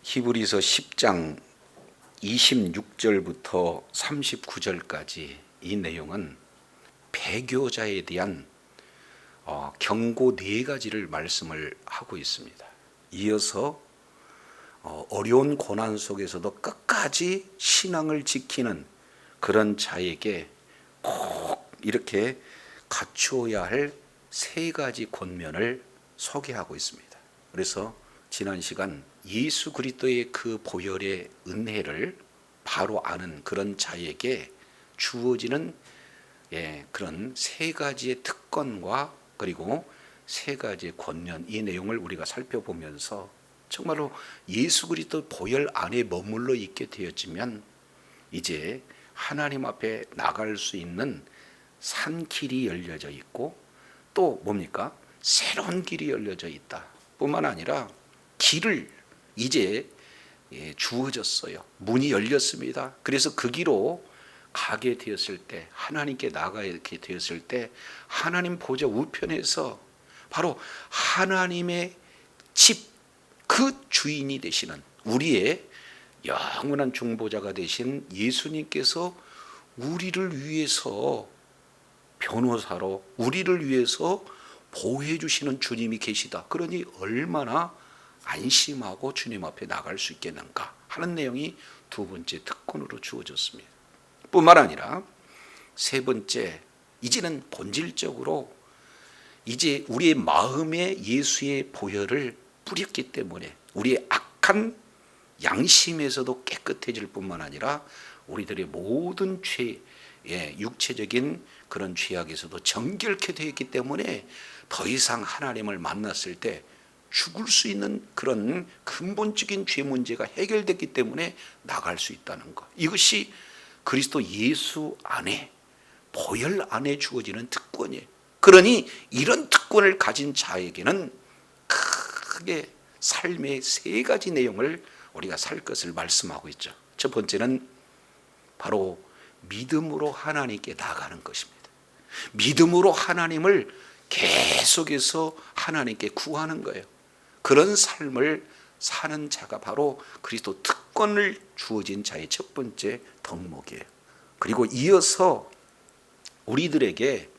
히브리서 10장 26절부터 39절까지 이 내용은 배교자에 대한 경고 4가지를 말씀을 하고 있습니다. 이어서 어려운 고난 속에서도 끝까지 신앙을 지키는 그런 자에게 꼭 이렇게 갖추어야 할 3가지 권면을 소개하고 있습니다. 그래서 지난 시간 예수 그리스도의 그 보혈의 은혜를 바로 아는 그런 자에게 주어지는 그런 3가지의 특권과 그리고 3가지의 권면, 이 내용을 우리가 살펴보면서 정말로 예수 그리스도 보혈 안에 머물러 있게 되었지만 이제 하나님 앞에 나갈 수 있는 산길이 열려져 있고 또 뭡니까? 새로운 길이 열려져 있다 뿐만 아니라 길을 이제 주어졌어요. 문이 열렸습니다. 그래서 그 길로 가게 되었을 때, 하나님께 나가게 되었을 때 하나님 보좌 우편에서 바로 하나님의 집, 그 주인이 되시는 우리의 영원한 중보자가 되신 예수님께서 우리를 위해서 변호사로 우리를 위해서 보호해 주시는 주님이 계시다. 그러니 얼마나 안심하고 주님 앞에 나갈 수 있겠는가 하는 내용이 2번째 특권으로 주어졌습니다. 뿐만 아니라 3번째, 이제는 본질적으로 이제 우리의 마음에 예수의 보혈을 뿌렸기 때문에 우리의 악한 양심에서도 깨끗해질 뿐만 아니라 우리들의 모든 죄, 육체적인 그런 죄악에서도 정결케 되어 있기 때문에 더 이상 하나님을 만났을 때 죽을 수 있는 그런 근본적인 죄 문제가 해결됐기 때문에 나갈 수 있다는 것. 이것이 그리스도 예수 안에, 보혈 안에 주어지는 특권이에요. 그러니 이런 특권을 가진 자에게는 크게 삶의 3가지 내용을 우리가 살 것을 말씀하고 있죠. 첫 번째는 바로 믿음으로 하나님께 나가는 것입니다. 믿음으로 하나님을 계속해서 하나님께 구하는 거예요. 그런 삶을 사는 자가 바로 그리스도 특권을 주어진 자의 첫 번째 덕목이에요. 그리고 이어서 우리들에게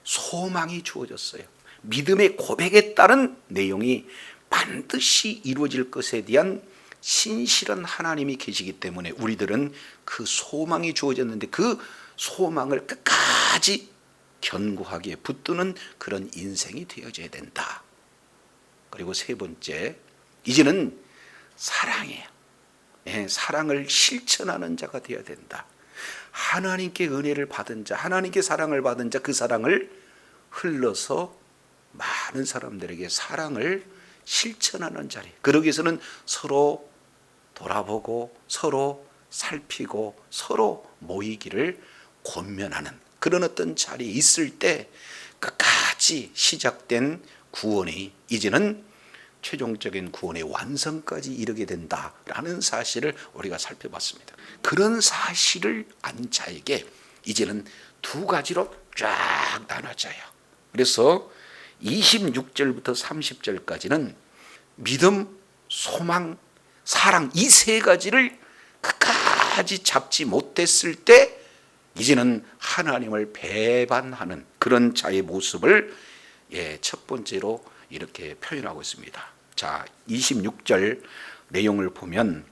소망이 주어졌어요. 믿음의 고백에 따른 내용이 반드시 이루어질 것에 대한 신실한 하나님이 계시기 때문에 우리들은 그 소망이 주어졌는데 그 소망을 끝까지 견고하게 붙드는 그런 인생이 되어져야 된다. 그리고 3번째, 이제는 사랑이에요. 사랑을 실천하는 자가 되어야 된다. 하나님께 은혜를 받은 자, 하나님께 사랑을 받은 자, 그 사랑을 흘러서 많은 사람들에게 사랑을 실천하는 자리. 그러기 위해서는 서로 돌아보고 서로 살피고 서로 모이기를 권면하는 그런 어떤 자리에 있을 때 끝까지 시작된 구원이 이제는 최종적인 구원의 완성까지 이르게 된다라는 사실을 우리가 살펴봤습니다. 그런 사실을 안 자에게 이제는 2가지로 쫙 나눠져요. 그래서 26절부터 30절까지는 믿음, 소망, 사랑, 이 3가지를 끝까지 잡지 못했을 때 이제는 하나님을 배반하는 그런 자의 모습을 첫 번째로 이렇게 표현하고 있습니다. 자, 26절 내용을 보면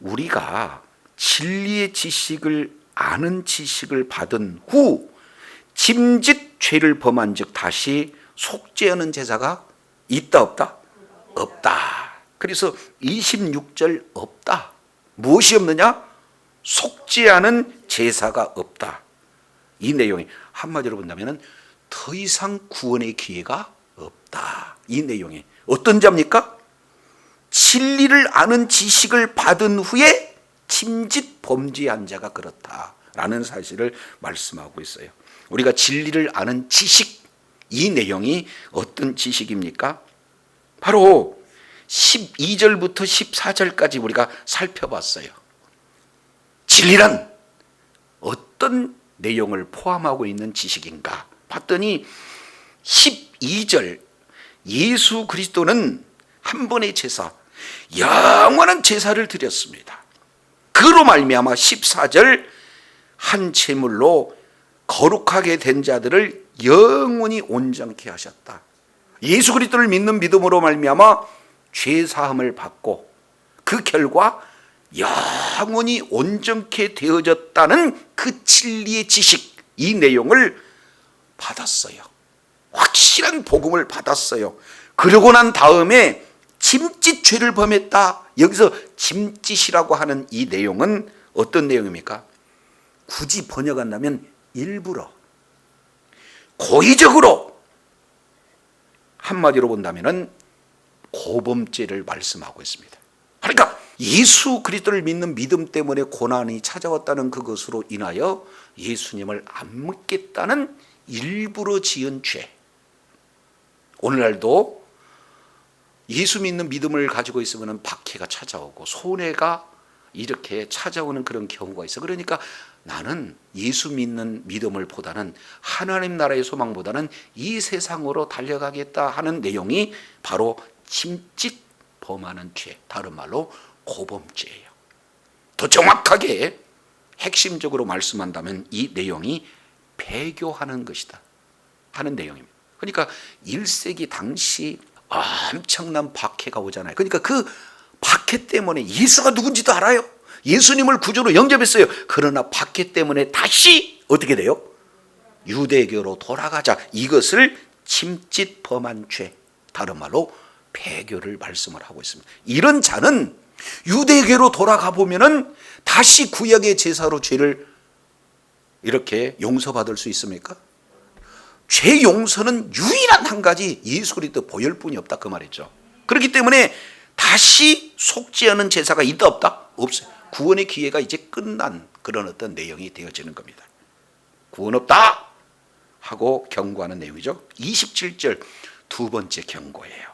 우리가 진리의 지식을 아는 지식을 받은 후 짐짓 죄를 범한 즉 다시 속죄하는 제사가 있다 없다? 없다. 그래서 26절 없다. 무엇이 없느냐? 속죄하는 제사가 없다. 이 내용이 한마디로 본다면 더 이상 구원의 기회가 없다. 이 내용이 어떤 자입니까? 진리를 아는 지식을 받은 후에 침짓 범죄한 자가 그렇다라는 사실을 말씀하고 있어요. 우리가 진리를 아는 지식, 이 내용이 어떤 지식입니까? 바로 12절부터 14절까지 우리가 살펴봤어요. 진리란 어떤 내용을 포함하고 있는 지식인가 봤더니 12절, 예수 그리스도는 한 번의 제사, 영원한 제사를 드렸습니다. 그로 말미암아 14절 한 제물로 거룩하게 된 자들을 영원히 온전케 하셨다. 예수 그리스도를 믿는 믿음으로 말미암아 죄 사함을 받고 그 결과 영원히 온전케 되어졌다는 그 진리의 지식, 이 내용을 받았어요. 확실한 복음을 받았어요. 그러고 난 다음에 짐짓 죄를 범했다. 여기서 짐짓이라고 하는 이 내용은 어떤 내용입니까? 굳이 번역한다면 일부러, 고의적으로, 한마디로 본다면 고범죄를 말씀하고 있습니다. 그러니까 예수 그리스도를 믿는 믿음 때문에 고난이 찾아왔다는 그것으로 인하여 예수님을 안 믿겠다는 일부러 지은 죄. 오늘날도 예수 믿는 믿음을 가지고 있으면 박해가 찾아오고 손해가 이렇게 찾아오는 그런 경우가 있어. 그러니까 나는 예수 믿는 믿음을 보다는 하나님 나라의 소망보다는 이 세상으로 달려가겠다 하는 내용이 바로 짐짓 범하는 죄, 다른 말로 고범죄예요. 더 정확하게 핵심적으로 말씀한다면 이 내용이 배교하는 것이다 하는 내용입니다. 그러니까 1세기 당시 엄청난 박해가 오잖아요. 그러니까 그 박해 때문에 예수가 누군지도 알아요. 예수님을 구주로 영접했어요. 그러나 박해 때문에 다시 어떻게 돼요? 유대교로 돌아가자. 이것을 짐짓 범한 죄, 다른 말로 배교를 말씀을 하고 있습니다. 이런 자는 유대교로 돌아가 보면은 다시 구약의 제사로 죄를 이렇게 용서받을 수 있습니까? 죄 용서는 유일한 한 가지 예수 그리스도 보혈뿐이 없다 그 말이죠. 그렇기 때문에 다시 속지 않은 제사가 있다 없다? 없어요. 구원의 기회가 이제 끝난 그런 어떤 내용이 되어지는 겁니다. 구원 없다 하고 경고하는 내용이죠. 27절 두 번째 경고예요.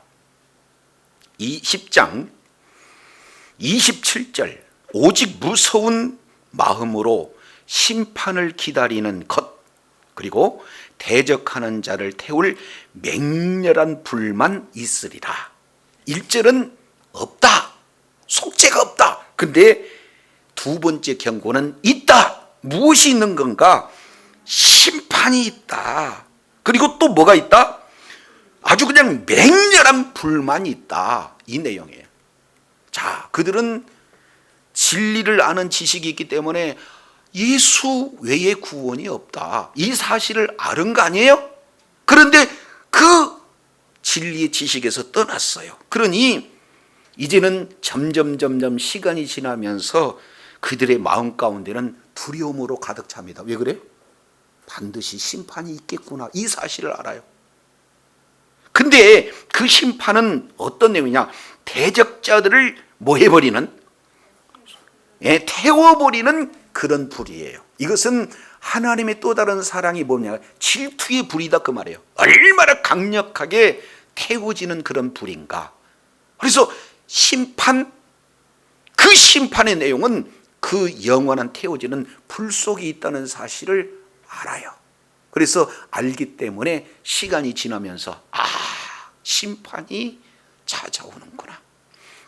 이 10장 27절 오직 무서운 마음으로 심판을 기다리는 것, 그리고 대적하는 자를 태울 맹렬한 불만 있으리라. 1절은 없다, 속죄가 없다. 근데 두 번째 경고는 있다. 무엇이 있는 건가? 심판이 있다. 그리고 또 뭐가 있다? 아주 그냥 맹렬한 불만이 있다. 이 내용이에요. 자, 그들은 진리를 아는 지식이 있기 때문에 예수 외에 구원이 없다, 이 사실을 아는 거 아니에요? 그런데 그 진리의 지식에서 떠났어요. 그러니 이제는 점점 시간이 지나면서 그들의 마음 가운데는 두려움으로 가득 찹니다. 왜 그래요? 반드시 심판이 있겠구나, 이 사실을 알아요. 근데 그 심판은 어떤 내용이냐? 대적자들을 뭐 해버리는? 태워버리는 그런 불이에요. 이것은 하나님의 또 다른 사랑이 뭐냐? 질투의 불이다 그 말이에요. 얼마나 강력하게 태워지는 그런 불인가. 그래서 심판, 그 심판의 내용은 그 영원한 태워지는 불 속에 있다는 사실을 알아요. 그래서 알기 때문에 시간이 지나면서 심판이 찾아오는구나,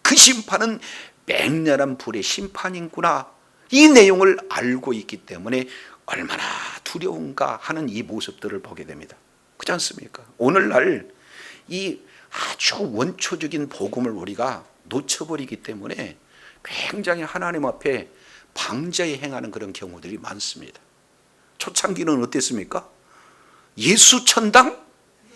그 심판은 맹렬한 불의 심판이구나, 이 내용을 알고 있기 때문에 얼마나 두려운가 하는 이 모습들을 보게 됩니다. 그렇지 않습니까? 오늘날 이 아주 원초적인 복음을 우리가 놓쳐버리기 때문에 굉장히 하나님 앞에 방자에 행하는 그런 경우들이 많습니다. 초창기는 어땠습니까? 예수 천당,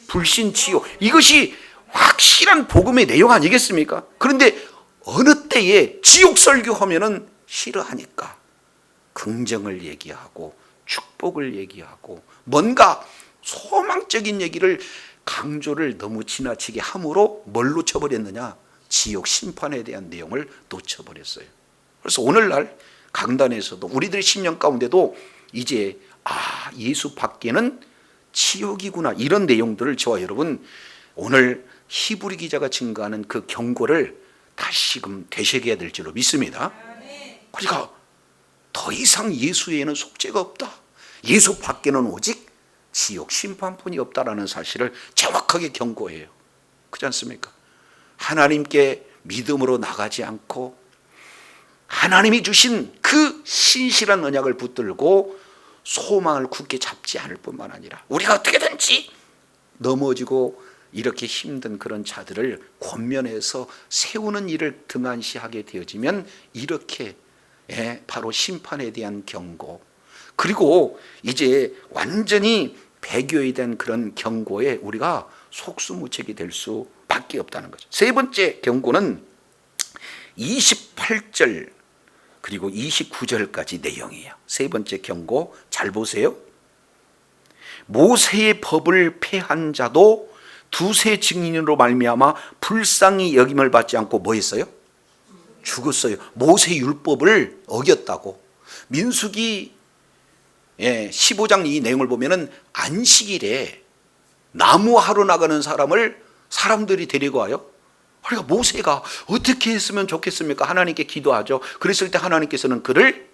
불신 지옥, 이것이 확실한 복음의 내용 아니겠습니까? 그런데 어느 때에 지옥 설교하면은 싫어하니까 긍정을 얘기하고 축복을 얘기하고 뭔가 소망적인 얘기를 강조를 너무 지나치게 함으로 뭘 놓쳐버렸느냐? 지옥 심판에 대한 내용을 놓쳐버렸어요. 그래서 오늘날 강단에서도 우리들의 심령 가운데도 이제 예수 밖에는 지옥이구나, 이런 내용들을 저와 여러분 오늘 히브리 기자가 증거하는 그 경고를 다시금 되새겨야 될 줄로 믿습니다. 그러니까 더 이상 예수 외에는 속죄가 없다, 예수 밖에는 오직 지옥 심판뿐이 없다라는 사실을 정확하게 경고해요. 그렇지 않습니까? 하나님께 믿음으로 나가지 않고 하나님이 주신 그 신실한 언약을 붙들고 소망을 굳게 잡지 않을 뿐만 아니라 우리가 어떻게든지 넘어지고 이렇게 힘든 그런 자들을 권면해서 세우는 일을 등한시하게 되어지면 이렇게 바로 심판에 대한 경고, 그리고 이제 완전히 배교에 대한 그런 경고에 우리가 속수무책이 될 수밖에 없다는 거죠. 세 번째 경고는 28절 그리고 29절까지 내용이에요. 세 번째 경고 잘 보세요. 모세의 법을 폐한 자도 두세 증인으로 말미암아 불쌍히 여김을 받지 않고 뭐 했어요? 죽었어요. 모세 율법을 어겼다고. 민수기 15장 이 내용을 보면은 안식일에 나무하러 나가는 사람들이 데리고 와요. 그러니까 모세가 어떻게 했으면 좋겠습니까? 하나님께 기도하죠. 그랬을 때 하나님께서는 그를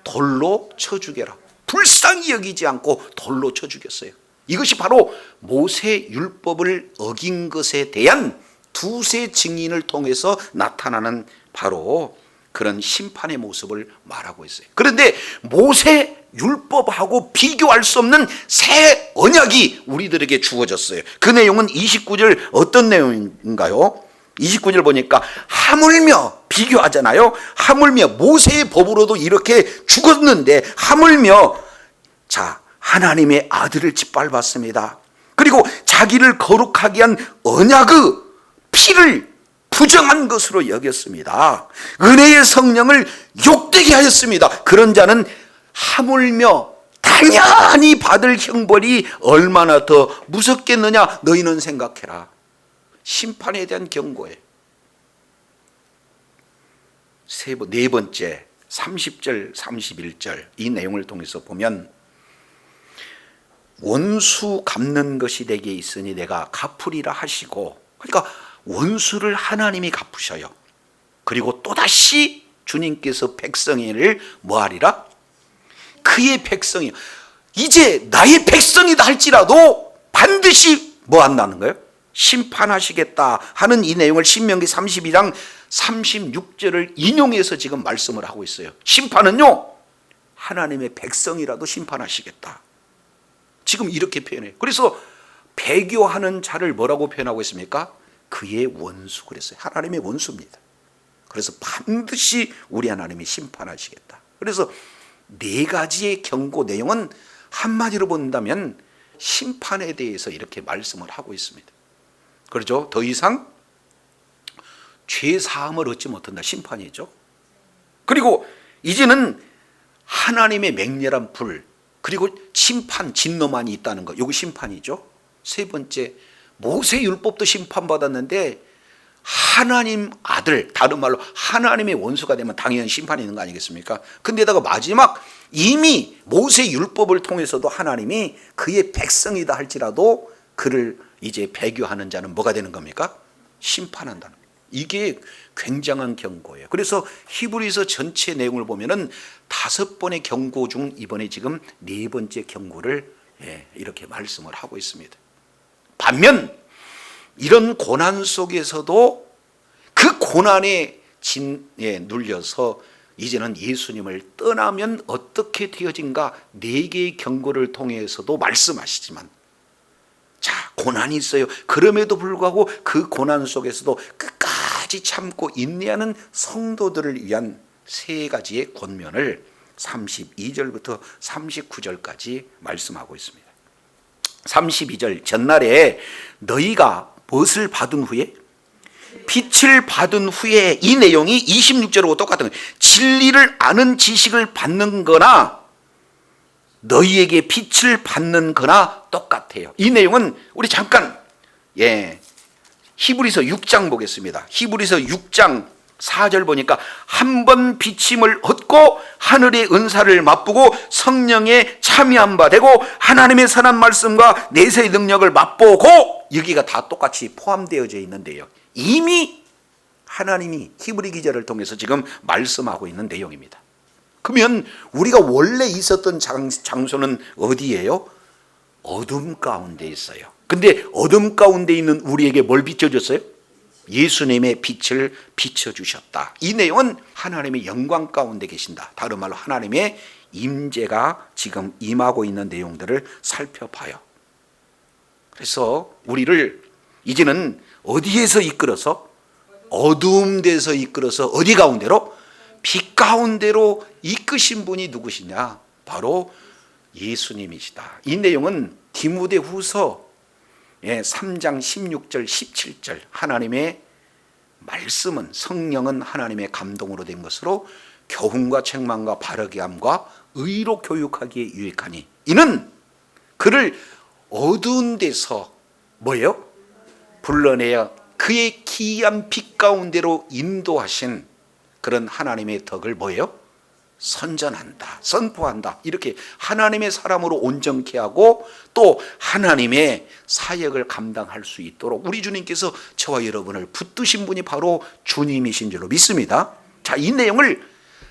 돌로 쳐 죽여라. 불쌍히 여기지 않고 돌로 쳐 죽였어요. 이것이 바로 모세 율법을 어긴 것에 대한 두세 증인을 통해서 나타나는 바로 그런 심판의 모습을 말하고 있어요. 그런데 모세 율법하고 비교할 수 없는 새 언약이 우리들에게 주어졌어요. 그 내용은 29절 어떤 내용인가요? 29절 보니까 하물며 비교하잖아요. 하물며 모세의 법으로도 이렇게 죽었는데 하물며 자 하나님의 아들을 짓밟았습니다. 그리고 자기를 거룩하게 한 언약의 피를 부정한 것으로 여겼습니다. 은혜의 성령을 욕되게 하였습니다. 그런 자는 하물며 당연히 받을 형벌이 얼마나 더 무섭겠느냐 너희는 생각해라. 심판에 대한 경고에 네 번째 30절 31절 이 내용을 통해서 보면 원수 갚는 것이 내게 있으니 내가 갚으리라 하시고, 그러니까 원수를 하나님이 갚으셔요. 그리고 또다시 주님께서 백성을 뭐하리라? 그의 백성이 이제 나의 백성이다 할지라도 반드시 뭐 한다는 거예요? 심판하시겠다 하는 이 내용을 신명기 32장 36절을 인용해서 지금 말씀을 하고 있어요. 심판은요 하나님의 백성이라도 심판하시겠다. 지금 이렇게 표현해요. 그래서 배교하는 자를 뭐라고 표현하고 있습니까? 그의 원수 그랬어요. 하나님의 원수입니다. 그래서 반드시 우리 하나님이 심판하시겠다. 그래서 네 가지의 경고 내용은 한마디로 본다면 심판에 대해서 이렇게 말씀을 하고 있습니다. 그렇죠? 더 이상 죄 사함을 얻지 못한다. 심판이죠. 그리고 이제는 하나님의 맹렬한 불, 그리고 심판, 진노만이 있다는 것. 이거 심판이죠. 세 번째, 모세 율법도 심판받았는데 하나님 아들, 다른 말로 하나님의 원수가 되면 당연히 심판이 있는 거 아니겠습니까? 근데다가 마지막 이미 모세 율법을 통해서도 하나님이 그의 백성이다 할지라도 그를 이제 배교하는 자는 뭐가 되는 겁니까? 심판한다는 거예요. 이게 굉장한 경고예요. 그래서 히브리서 전체 내용을 보면은 5번의 경고 중 이번에 지금 4번째 경고를 이렇게 말씀을 하고 있습니다. 반면 이런 고난 속에서도 그 고난에 눌려서 이제는 예수님을 떠나면 어떻게 되어진가 4개의 경고를 통해서도 말씀하시지만, 자 고난이 있어요. 그럼에도 불구하고 그 고난 속에서도 끝까지 참고 인내하는 성도들을 위한 3가지의 권면을 32절부터 39절까지 말씀하고 있습니다. 32절 전날에 너희가 무엇을 받은 후에? 빛을 받은 후에, 이 내용이 26절하고 똑같은 거예요. 진리를 아는 지식을 받는 거나 너희에게 빛을 받는 거나 똑같아요. 이 내용은 우리 잠깐 히브리서 6장 보겠습니다. 히브리서 6장 4절 보니까 한 번 비침을 얻고 하늘의 은사를 맛보고 성령에 참여한 바 되고 하나님의 선한 말씀과 내세의 능력을 맛보고, 여기가 다 똑같이 포함되어져 있는데요. 이미 하나님이 히브리 기자를 통해서 지금 말씀하고 있는 내용입니다. 그러면 우리가 원래 있었던 장소는 어디예요? 어둠 가운데 있어요. 근데 어둠 가운데 있는 우리에게 뭘 비춰줬어요? 예수님의 빛을 비춰주셨다. 이 내용은 하나님의 영광 가운데 계신다. 다른 말로 하나님의 임재가 지금 임하고 있는 내용들을 살펴봐요. 그래서 우리를 이제는 어디에서 이끌어서? 어두운 데서 이끌어서 어디 가운데로? 빛 가운데로 이끄신 분이 누구시냐? 바로 예수님이시다. 이 내용은 디모데후서 3장 16절 17절 하나님의 말씀은 성령은 하나님의 감동으로 된 것으로 교훈과 책망과 바르게 함과 의로 교육하기에 유익하니 이는 그를 어두운 데서 뭐예요? 불러내어 그의 기이한 빛 가운데로 인도하신 그런 하나님의 덕을 뭐예요? 선전한다, 선포한다. 이렇게 하나님의 사람으로 온전케 하고 또 하나님의 사역을 감당할 수 있도록 우리 주님께서 저와 여러분을 붙드신 분이 바로 주님이신 줄로 믿습니다. 자, 이 내용을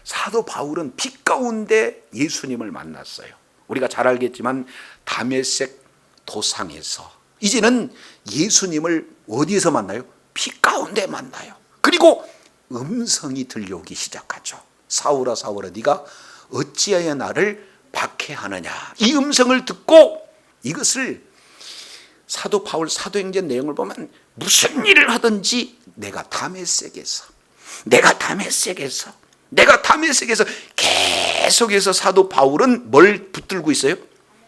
사도 바울은 빛 가운데 예수님을 만났어요. 우리가 잘 알겠지만 다메섹 도상에서 이제는 예수님을 어디에서 만나요? 빛 가운데 만나요. 그리고 음성이 들려오기 시작하죠. 사울아 사울아 네가 어찌하여 나를 박해하느냐. 이 음성을 듣고 이것을 사도 바울 사도행전 내용을 보면 무슨 일을 하든지 내가 다메섹에서 계속해서 사도 바울은 뭘 붙들고 있어요?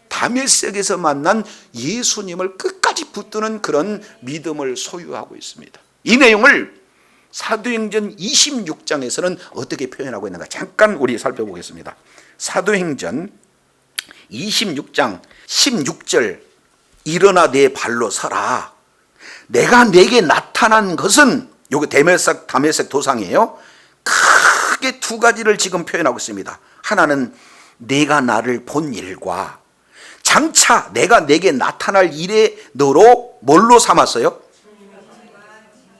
다메섹에서 만난 예수님을 끝까지 붙드는 그런 믿음을 소유하고 있습니다. 이 내용을 사도행전 26장에서는 어떻게 표현하고 있는가 잠깐 우리 살펴보겠습니다. 사도행전 26장 16절 일어나 내 발로 서라. 내가 내게 나타난 것은 요거 다메섹 도상이에요. 크게 두 가지를 지금 표현하고 있습니다. 하나는 내가 나를 본 일과 장차 내가 내게 나타날 일에 너로 뭘로 삼았어요?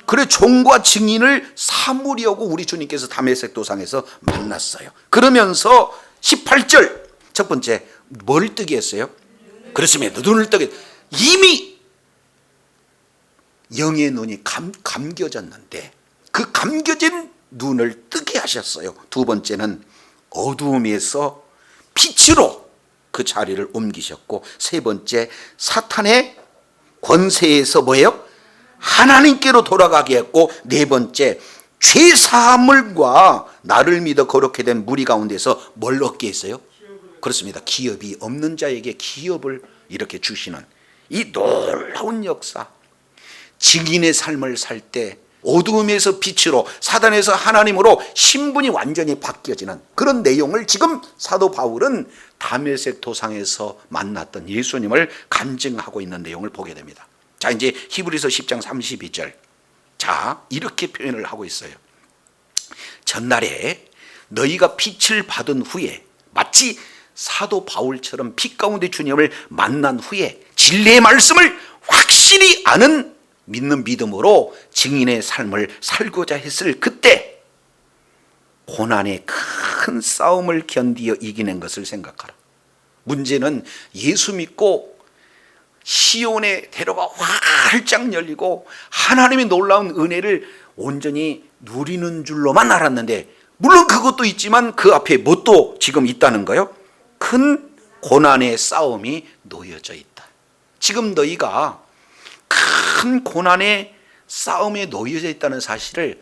그래 종과 증인을 삼으려고 우리 주님께서 다메섹 도상에서 만났어요. 그러면서 18절 첫 번째 뭘 뜨게 했어요? 그렇습니다. 눈을 뜨게 이미 영의 눈이 감겨졌는데 그 감겨진 눈을 뜨게 하셨어요. 두 번째는 어두움에서 빛으로 그 자리를 옮기셨고 세 번째 사탄의 권세에서 뭐예요? 하나님께로 돌아가게 했고 네 번째 죄사함을과 나를 믿어 거룩게 된 무리 가운데서 뭘 얻게 했어요? 그렇습니다. 기업이 없는 자에게 기업을 이렇게 주시는 이 놀라운 역사. 증인의 삶을 살 때 어두움에서 빛으로 사단에서 하나님으로 신분이 완전히 바뀌어지는 그런 내용을 지금 사도 바울은 다메섹 도상에서 만났던 예수님을 간증하고 있는 내용을 보게 됩니다. 자, 이제 히브리서 10장 32절. 자, 이렇게 표현을 하고 있어요. 전날에 너희가 빛을 받은 후에 마치 사도 바울처럼 빛 가운데 주님을 만난 후에 진리의 말씀을 확실히 아는 믿는 믿음으로 증인의 삶을 살고자 했을 그때 고난의 큰 싸움을 견디어 이기는 것을 생각하라. 문제는 예수 믿고 시온의 대로가 활짝 열리고 하나님의 놀라운 은혜를 온전히 누리는 줄로만 알았는데 물론 그것도 있지만 그 앞에 뭣도 지금 있다는 거요? 큰 고난의 싸움이 놓여져 있다. 지금 너희가 큰 고난의 싸움에 놓여져 있다는 사실을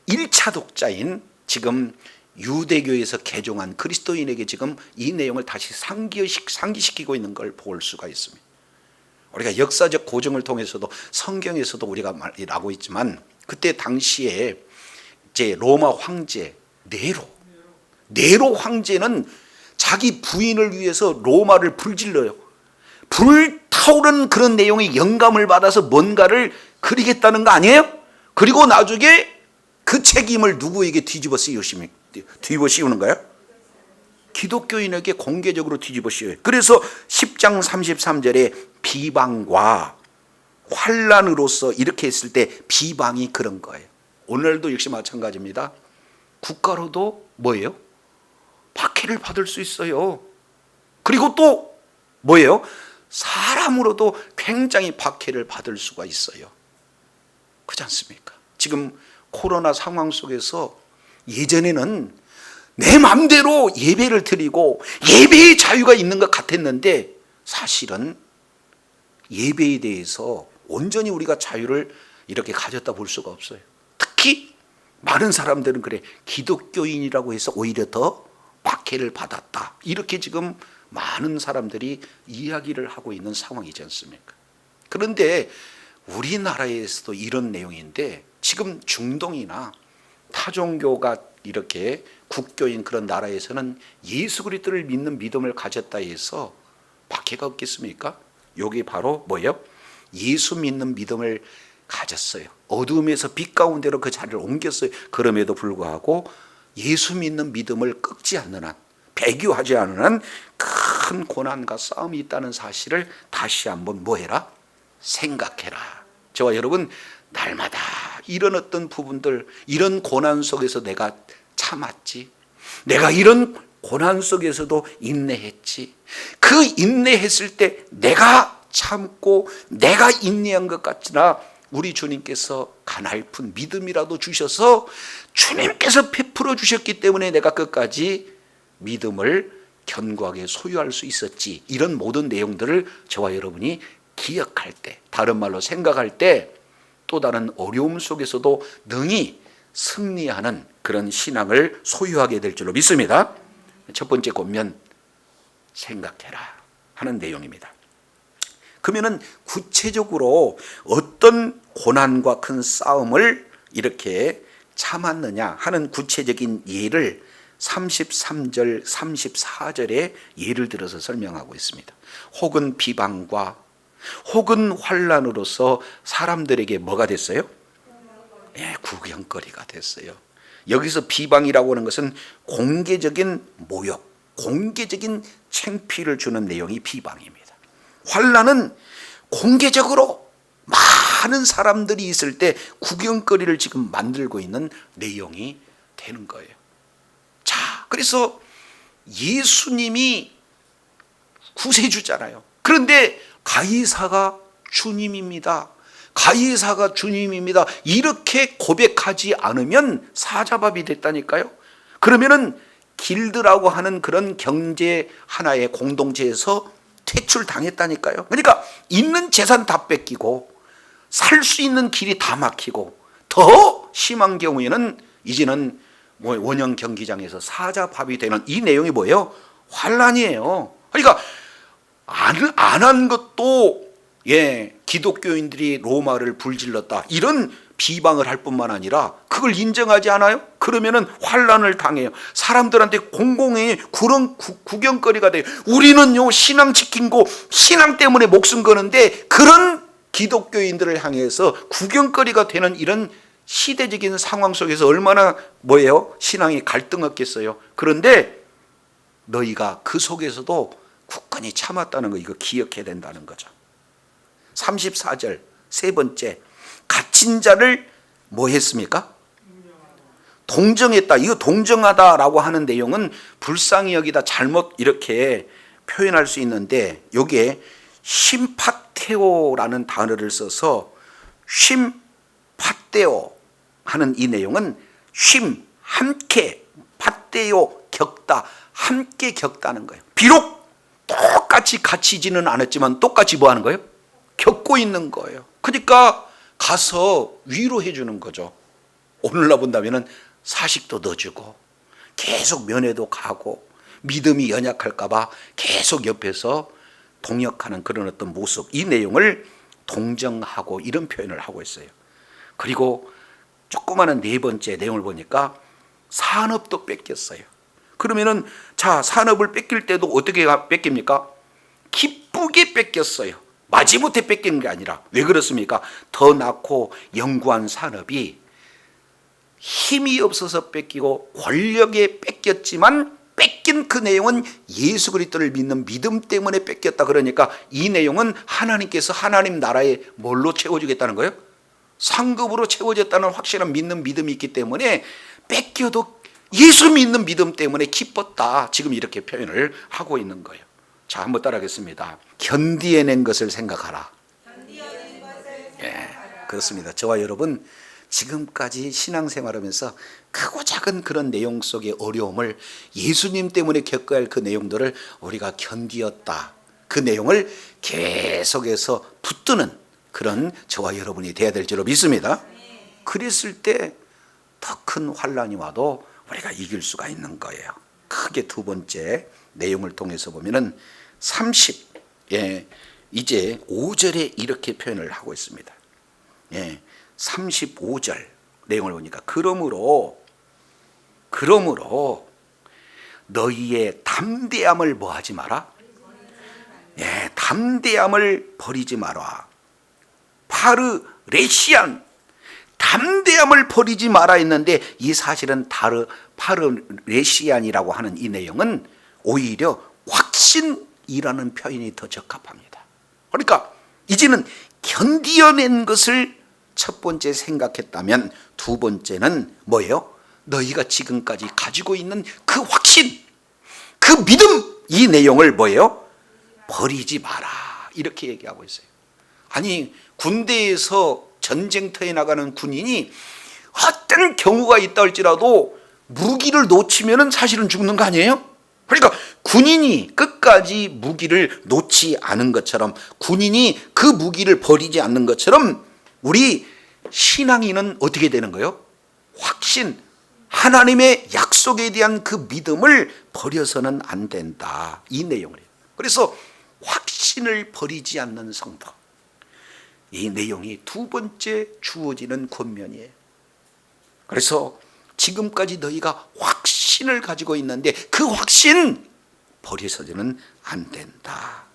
1차 독자인 지금 유대교에서 개종한 그리스도인에게 지금 이 내용을 다시 상기시키고 있는 걸 볼 수가 있습니다. 우리가 역사적 고증을 통해서도 성경에서도 우리가 말하고 있지만 그때 당시에 이제 로마 황제 네로 황제는 자기 부인을 위해서 로마를 불질러요. 불타오르는 그런 내용의 영감을 받아서 뭔가를 그리겠다는 거 아니에요? 그리고 나중에 그 책임을 누구에게 뒤집어 씌우는 거예요? 기독교인에게 공개적으로 뒤집어 씌워요. 그래서 10장 33절에 비방과 환란으로서 이렇게 했을 때 비방이 그런 거예요. 오늘도 역시 마찬가지입니다. 국가로도 뭐예요? 박해를 받을 수 있어요. 그리고 또 뭐예요? 사람으로도 굉장히 박해를 받을 수가 있어요. 그렇지 않습니까? 지금 코로나 상황 속에서 예전에는 내 맘대로 예배를 드리고 예배의 자유가 있는 것 같았는데 사실은 예배에 대해서 온전히 우리가 자유를 이렇게 가졌다 볼 수가 없어요. 특히 많은 사람들은 그래, 기독교인이라고 해서 오히려 더 박해를 받았다, 이렇게 지금 많은 사람들이 이야기를 하고 있는 상황이지 않습니까? 그런데 우리나라에서도 이런 내용인데 지금 중동이나 타종교가 이렇게 국교인 그런 나라에서는 예수 그리스도를 믿는 믿음을 가졌다 해서 박해가 없겠습니까? 여기 바로 뭐예요? 예수 믿는 믿음을 가졌어요. 어둠에서 빛 가운데로 그 자리를 옮겼어요. 그럼에도 불구하고 예수 믿는 믿음을 꺾지 않는 한, 배교하지 않는 한 큰 고난과 싸움이 있다는 사실을 다시 한번 뭐해라? 생각해라. 저와 여러분, 날마다 이런 어떤 부분들, 이런 고난 속에서 내가 참았지, 내가 이런 고난 속에서도 인내했지, 그 인내했을 때 내가 참고 내가 인내한 것 같으나 우리 주님께서 가냘픈 믿음이라도 주셔서 주님께서 베풀어 주셨기 때문에 내가 끝까지 믿음을 견고하게 소유할 수 있었지. 이런 모든 내용들을 저와 여러분이 기억할 때, 다른 말로 생각할 때 또 다른 어려움 속에서도 능히 승리하는 그런 신앙을 소유하게 될 줄로 믿습니다. 첫 번째 권면, 생각해라 하는 내용입니다. 그러면은 구체적으로 어떤 고난과 큰 싸움을 이렇게 참았느냐 하는 구체적인 예를 33절, 34절에 예를 들어서 설명하고 있습니다. 혹은 비방과 혹은 환난으로서 사람들에게 뭐가 됐어요? 네, 구경거리가 됐어요. 여기서 비방이라고 하는 것은 공개적인 모욕, 공개적인 창피를 주는 내용이 비방입니다. 환난은 공개적으로 많은 사람들이 있을 때 구경거리를 지금 만들고 있는 내용이 되는 거예요. 자, 그래서 예수님이 구세주잖아요. 그런데 가이사가 주님입니다, 가이사가 주님입니다, 이렇게 고백하지 않으면 사자밥이 됐다니까요. 그러면은 길드라고 하는 그런 경제 하나의 공동체에서 퇴출당했다니까요. 그러니까 있는 재산 다 뺏기고 살 수 있는 길이 다 막히고 더 심한 경우에는 이제는 원형 경기장에서 사자밥이 되는 이 내용이 뭐예요? 환난이에요. 그러니까 안 한 것도 기독교인들이 로마를 불질렀다, 이런 비방을 할 뿐만 아니라 그걸 인정하지 않아요? 그러면은 환난을 당해요. 사람들한테 공공의 그런 구경거리가 돼요. 우리는요 신앙 지킨 거, 신앙 때문에 목숨 거는데 그런 기독교인들을 향해서 구경거리가 되는 이런 시대적인 상황 속에서 얼마나 뭐예요? 신앙이 갈등 없겠어요. 그런데 너희가 그 속에서도 굳건히 참았다는 거, 이거 기억해야 된다는 거죠. 34절 세 번째, 갇힌 자를 뭐 했습니까? 동정했다. 이거 동정하다라고 하는 내용은 불쌍히 여기다 잘못 이렇게 표현할 수 있는데 여기에 심파테오라는 단어를 써서 심파테오 하는 이 내용은 쉼, 함께, 파테오, 겪다, 함께 겪다는 거예요. 비록 똑같이 갇히지는 않았지만 똑같이 뭐 하는 거예요? 겪고 있는 거예요. 그러니까 가서 위로해 주는 거죠. 오늘날 본다면은 사식도 넣어주고 계속 면회도 가고 믿음이 연약할까봐 계속 옆에서 동역하는 그런 어떤 모습, 이 내용을 동정하고 이런 표현을 하고 있어요. 그리고 조그마한 네 번째 내용을 보니까 산업도 뺏겼어요. 그러면은 자, 산업을 뺏길 때도 어떻게 뺏깁니까? 기쁘게 뺏겼어요. 마지못해 뺏기는 게 아니라. 왜 그렇습니까? 더 낳고 연구한 산업이 힘이 없어서 뺏기고 권력에 뺏겼지만 뺏긴 그 내용은 예수 그리스도를 믿는 믿음 때문에 뺏겼다. 그러니까 이 내용은 하나님께서 하나님 나라에 뭘로 채워주겠다는 거예요? 상급으로 채워졌다는 확실한 믿는 믿음이 있기 때문에 뺏겨도 예수 믿는 믿음 때문에 기뻤다. 지금 이렇게 표현을 하고 있는 거예요. 자, 한번 따라하겠습니다. 견디어낸 것을 생각하라. 예, 그렇습니다. 저와 여러분, 지금까지 신앙생활하면서 크고 작은 그런 내용 속의 어려움을 예수님 때문에 겪어야 할 그 내용들을 우리가 견디었다. 그 내용을 계속해서 붙드는 그런 저와 여러분이 되어야 될 줄로 믿습니다. 그랬을 때 더 큰 환란이 와도 우리가 이길 수가 있는 거예요. 크게 두 번째 내용을 통해서 보면은 이제 5절에 이렇게 표현을 하고 있습니다. 35절 내용을 보니까 그러므로 너희의 담대함을 뭐하지 마라? 담대함을 버리지 마라. 파르레시안, 담대함을 버리지 마라 했는데 이 사실은 파르레시안이라고 하는 이 내용은 오히려 확신이라는 표현이 더 적합합니다. 그러니까 이제는 견디어낸 것을 첫 번째 생각했다면 두 번째는 뭐예요? 너희가 지금까지 가지고 있는 그 확신, 그 믿음, 이 내용을 뭐예요? 버리지 마라. 이렇게 얘기하고 있어요. 아니, 군대에서 전쟁터에 나가는 군인이 어떤 경우가 있다 할지라도 무기를 놓치면 사실은 죽는 거 아니에요? 그러니까 군인이 끝까지 무기를 놓지 않은 것처럼, 군인이 그 무기를 버리지 않는 것처럼 우리 신앙인은 어떻게 되는 거예요? 확신, 하나님의 약속에 대한 그 믿음을 버려서는 안 된다. 이 내용이에요. 그래서 확신을 버리지 않는 성도, 이 내용이 두 번째 주어지는 권면이에요. 그래서 지금까지 너희가 확신을 가지고 있는데 그 확신 버려서는 안 된다.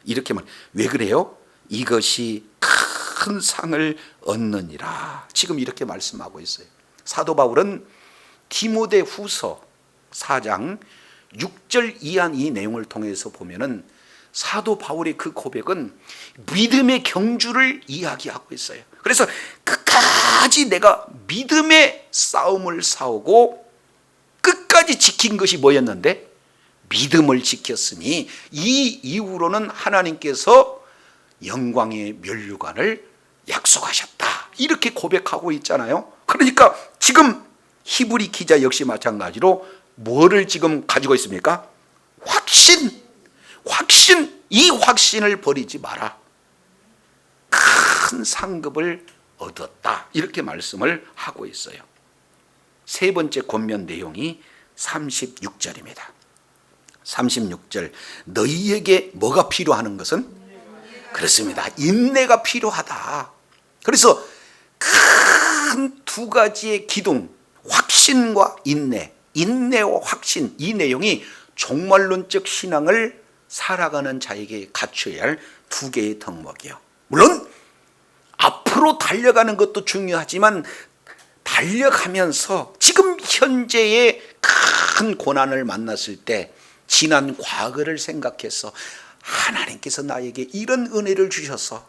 이렇게 말. 왜 그래요? 이것이 큰 상을 얻느니라. 지금 이렇게 말씀하고 있어요. 사도 바울은 디모데 후서 4장 6절 이하 이 내용을 통해서 보면은 사도 바울의 그 고백은 믿음의 경주를 이야기하고 있어요. 그래서 끝까지 내가 믿음의 싸움을 싸우고 끝까지 지킨 것이 뭐였는데? 믿음을 지켰으니 이 이후로는 하나님께서 영광의 면류관을 약속하셨다. 이렇게 고백하고 있잖아요. 그러니까 지금 히브리 기자 역시 마찬가지로 뭐를 지금 가지고 있습니까? 확신, 이 확신을 버리지 마라. 큰 상급을 얻었다. 이렇게 말씀을 하고 있어요. 세 번째 권면 내용이 36절입니다. 36절, 너희에게 뭐가 필요하는 것은? 그렇습니다. 인내가 필요하다. 그래서 큰 두 가지의 기둥, 확신과 인내와 확신, 이 내용이 종말론적 신앙을 살아가는 자에게 갖춰야 할 두 개의 덕목이요. 물론 앞으로 달려가는 것도 중요하지만 달려가면서 지금 현재의 큰 고난을 만났을 때 지난 과거를 생각해서 하나님께서 나에게 이런 은혜를 주셔서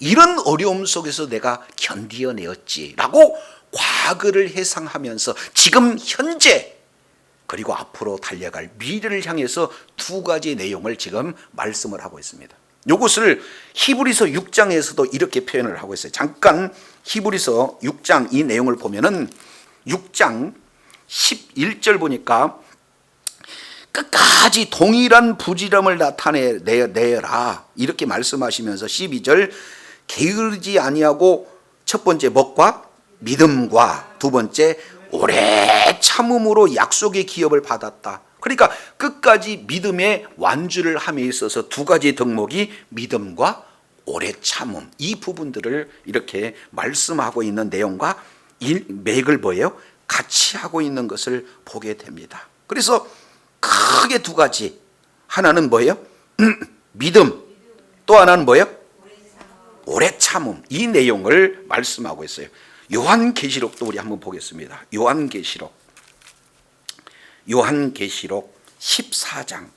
이런 어려움 속에서 내가 견디어내었지라고 과거를 회상하면서 지금 현재 그리고 앞으로 달려갈 미래를 향해서 두 가지 내용을 지금 말씀을 하고 있습니다. 이것을 히브리서 6장에서도 이렇게 표현을 하고 있어요. 잠깐 히브리서 6장 이 내용을 보면은 6장 11절 보니까 끝까지 동일한 부지런을 나타내라 이렇게 말씀하시면서 12절 게으르지 아니하고 첫 번째 먹과 믿음과 두 번째 오래 참음으로 약속의 기업을 받았다. 그러니까 끝까지 믿음의 완주를 함에 있어서 두 가지 덕목이 믿음과 오래 참음, 이 부분들을 이렇게 말씀하고 있는 내용과 맥을 뭐예요? 같이 하고 있는 것을 보게 됩니다. 그래서 크게 두 가지, 하나는 뭐예요? 믿음, 또 하나는 뭐예요? 오래 참음, 이 내용을 말씀하고 있어요. 요한계시록도 우리 한번 보겠습니다. 요한계시록 14장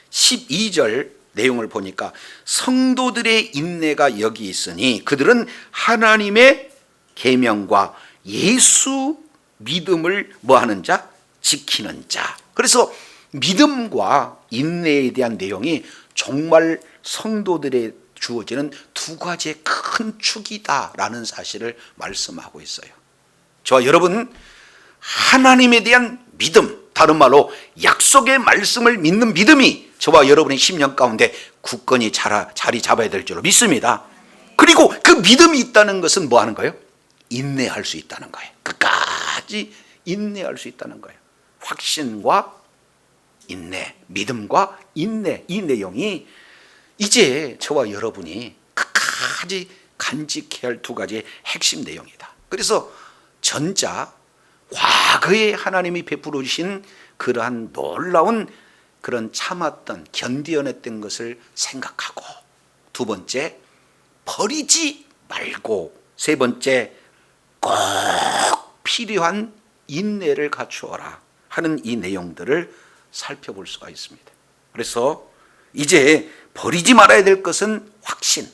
12절 내용을 보니까 성도들의 인내가 여기 있으니 그들은 하나님의 계명과 예수 믿음을 뭐하는 자? 지키는 자. 그래서 믿음과 인내에 대한 내용이 정말 성도들의 주어지는 두 가지의 큰 축이다라는 사실을 말씀하고 있어요. 저와 여러분, 하나님에 대한 믿음, 다른 말로 약속의 말씀을 믿는 믿음이 저와 여러분의 심령 가운데 굳건히 자리 잡아야 될 줄로 믿습니다. 그리고 그 믿음이 있다는 것은 뭐 하는 거예요? 인내할 수 있다는 거예요. 끝까지 인내할 수 있다는 거예요. 확신과 인내, 믿음과 인내, 이 내용이 이제 저와 여러분이 끝까지 간직해야 할 두 가지의 핵심 내용이다. 그래서 전자, 과거에 하나님이 베풀어 주신 그러한 놀라운 그런 참았던, 견디어냈던 것을 생각하고, 두 번째, 버리지 말고, 세 번째, 꼭 필요한 인내를 갖추어라 하는 이 내용들을 살펴볼 수가 있습니다. 그래서 이제 버리지 말아야 될 것은 확신,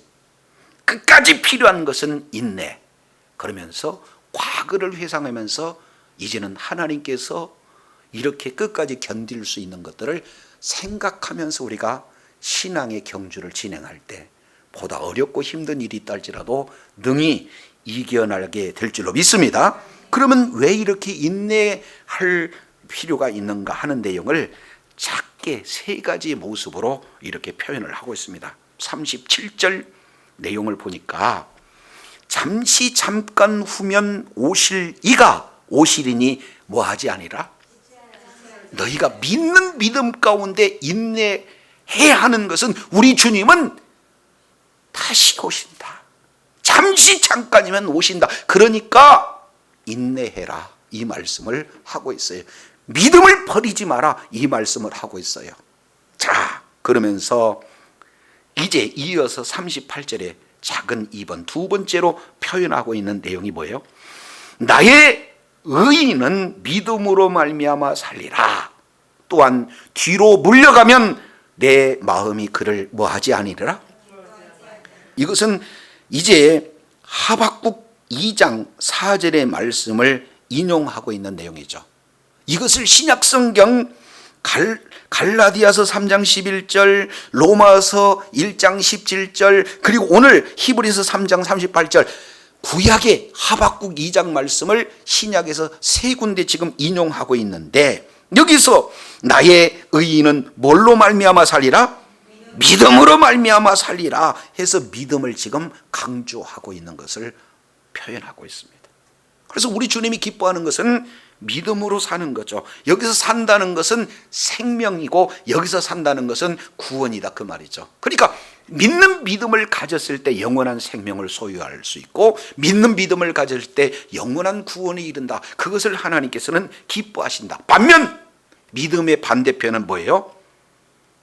끝까지 필요한 것은 인내. 그러면서 과거를 회상하면서 이제는 하나님께서 이렇게 끝까지 견딜 수 있는 것들을 생각하면서 우리가 신앙의 경주를 진행할 때 보다 어렵고 힘든 일이 있다 할지라도 능히 이겨나가게 될 줄로 믿습니다. 그러면 왜 이렇게 인내할 필요가 있는가 하는 내용을 작게 세 가지 모습으로 이렇게 표현을 하고 있습니다. 37절 내용을 보니까 잠시 잠깐 후면 오실 이가 오시리니 뭐하지 아니라 너희가 믿는 믿음 가운데 인내해야 하는 것은 우리 주님은 다시 오신다. 잠시 잠깐이면 오신다. 그러니까 인내해라, 이 말씀을 하고 있어요. 믿음을 버리지 마라, 이 말씀을 하고 있어요. 자, 그러면서 이제 이어서 38절에 작은 2번 두 번째로 표현하고 있는 내용이 뭐예요? 나의 의인은 믿음으로 말미암아 살리라. 또한 뒤로 물러가면 내 마음이 그를 뭐하지 아니리라. 이것은 이제 하박국 2장 4절의 말씀을 인용하고 있는 내용이죠. 이것을 신약성경 갈라디아서 3장 11절, 로마서 1장 17절, 그리고 오늘 히브리서 3장 38절, 구약의 하박국 2장 말씀을 신약에서 세 군데 지금 인용하고 있는데, 여기서 나의 의인은 뭘로 말미암아 살리라? 믿음으로 말미암아 살리라 해서 믿음을 지금 강조하고 있는 것을 표현하고 있습니다. 그래서 우리 주님이 기뻐하는 것은 믿음으로 사는 거죠. 여기서 산다는 것은 생명이고 여기서 산다는 것은 구원이다, 그 말이죠. 그러니까 믿는 믿음을 가졌을 때 영원한 생명을 소유할 수 있고, 믿는 믿음을 가졌을 때 영원한 구원에 이른다. 그것을 하나님께서는 기뻐하신다. 반면 믿음의 반대편은 뭐예요?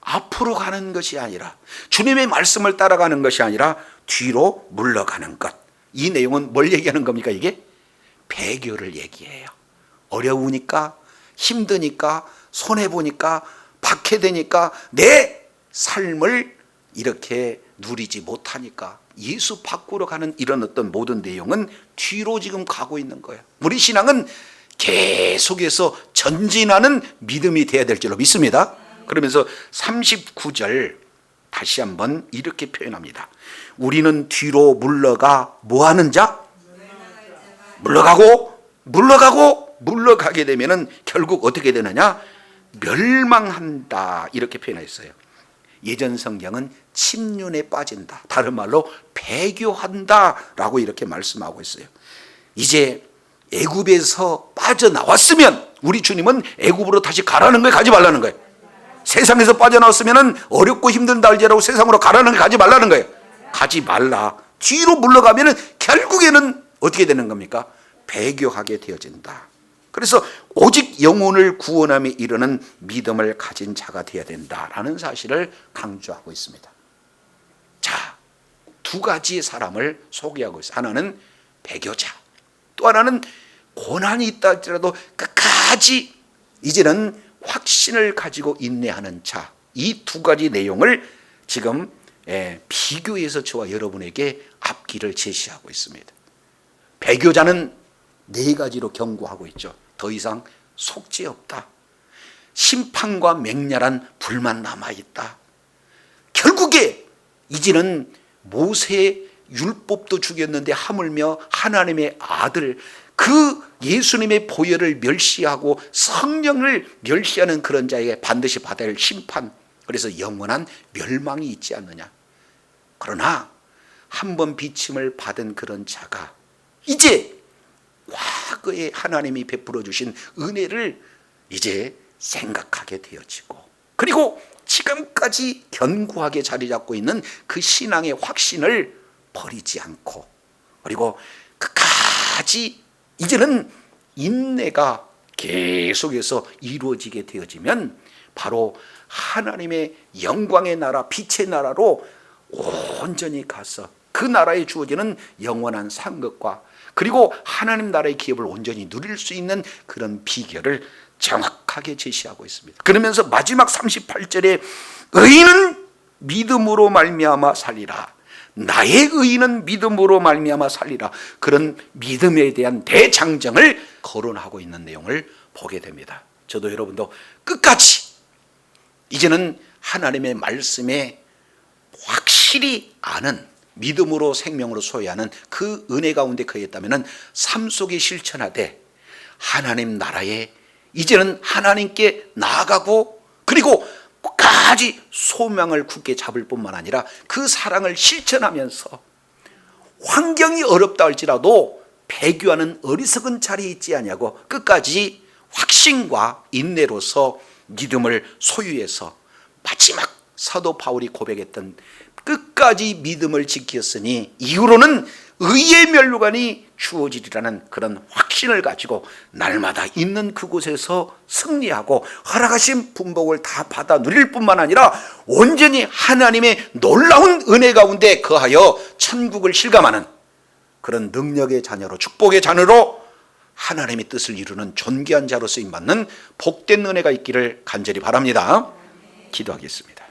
앞으로 가는 것이 아니라, 주님의 말씀을 따라가는 것이 아니라 뒤로 물러가는 것. 이 내용은 뭘 얘기하는 겁니까? 이게 배교를 얘기해요. 어려우니까, 힘드니까, 손해보니까, 박해되니까, 내 삶을 이렇게 누리지 못하니까 예수 밖으로 가는 이런 어떤 모든 내용은 뒤로 지금 가고 있는 거예요. 우리 신앙은 계속해서 전진하는 믿음이 되어야 될 줄로 믿습니다. 그러면서 39절 다시 한번 이렇게 표현합니다. 우리는 뒤로 물러가 뭐하는 자? 물러가게 되면은 결국 어떻게 되느냐? 멸망한다, 이렇게 표현했어요. 예전 성경은 침륜에 빠진다, 다른 말로 배교한다라고 이렇게 말씀하고 있어요. 이제 애굽에서 빠져나왔으면 우리 주님은 애굽으로 다시 가라는 거예요, 가지 말라는 거예요? 세상에서 빠져나왔으면 어렵고 힘든다 할지라도 세상으로 가라는 거, 가지 말라는 거예요? 가지 말라. 뒤로 물러가면 결국에는 어떻게 되는 겁니까? 배교하게 되어진다. 그래서 오직 영혼을 구원함에 이르는 믿음을 가진 자가 되어야 된다라는 사실을 강조하고 있습니다. 자, 두 가지의 사람을 소개하고 있어요. 하나는 배교자, 또 하나는 고난이 있다 할지라도 끝까지 이제는 확신을 가지고 인내하는 자. 이 두 가지 내용을 지금 비교해서 저와 여러분에게 앞길을 제시하고 있습니다. 배교자는 네 가지로 경고하고 있죠. 더 이상 속죄 없다. 심판과 맹렬한 불만 남아있다. 결국에 이제는 모세 율법도 죽였는데 하물며 하나님의 아들 그 예수님의 보혈을 멸시하고 성령을 멸시하는 그런 자에게 반드시 받아야 할 심판, 그래서 영원한 멸망이 있지 않느냐. 그러나 한 번 비침을 받은 그런 자가 이제 과거에 하나님이 베풀어 주신 은혜를 이제 생각하게 되어지고, 그리고 지금까지 견고하게 자리 잡고 있는 그 신앙의 확신을 버리지 않고, 그리고 끝까지 이제는 인내가 계속해서 이루어지게 되어지면 바로 하나님의 영광의 나라, 빛의 나라로 온전히 가서 그 나라에 주어지는 영원한 상급과 그리고 하나님 나라의 기업을 온전히 누릴 수 있는 그런 비결을 정확하게 제시하고 있습니다. 그러면서 마지막 38절에 의인은 믿음으로 말미암아 살리라. 나의 의인은 믿음으로 말미암아 살리라. 그런 믿음에 대한 대장정을 거론하고 있는 내용을 보게 됩니다. 저도 여러분도 끝까지 이제는 하나님의 말씀에 확실히 아는, 믿음으로 생명으로 소유하는 그 은혜 가운데 거했다면 삶 속에 실천하되 하나님 나라에 이제는 하나님께 나아가고, 그리고 끝까지 소망을 굳게 잡을 뿐만 아니라 그 사랑을 실천하면서 환경이 어렵다 할지라도 배교하는 어리석은 자리에 있지 아니하고 끝까지 확신과 인내로서 믿음을 소유해서 마지막 사도 바울이 고백했던 끝까지 믿음을 지켰으니 이후로는 의의 면류관이 주어지리라는 그런 확신을 가지고 날마다 있는 그곳에서 승리하고 허락하신 분복을 다 받아 누릴 뿐만 아니라 온전히 하나님의 놀라운 은혜 가운데 거하여 천국을 실감하는 그런 능력의 자녀로, 축복의 자녀로 하나님의 뜻을 이루는 존귀한 자로 쓰임받는 복된 은혜가 있기를 간절히 바랍니다. 기도하겠습니다.